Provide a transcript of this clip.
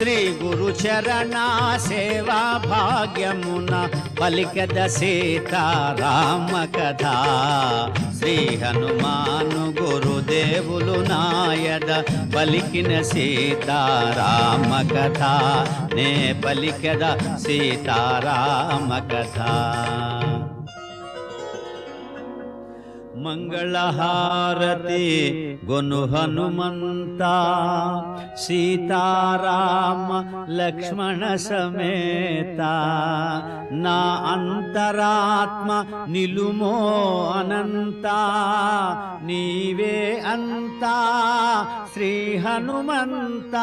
శ్రీ గురు చరణ సేవా భాగ్యమున పలికద సీతారామ కథ. శ్రీ హనుమాను గురుదేవులు నాయద పలికిన సీతారామ కథ. నే పలికద సీతారామ కథ. మంగళహారతి గొను హనుమంత సీతారామ లక్ష్మణ సమేత. నా అంతరాత్మ నిలుమో అనంత నీవే అంతా శ్రీ హనుమంత.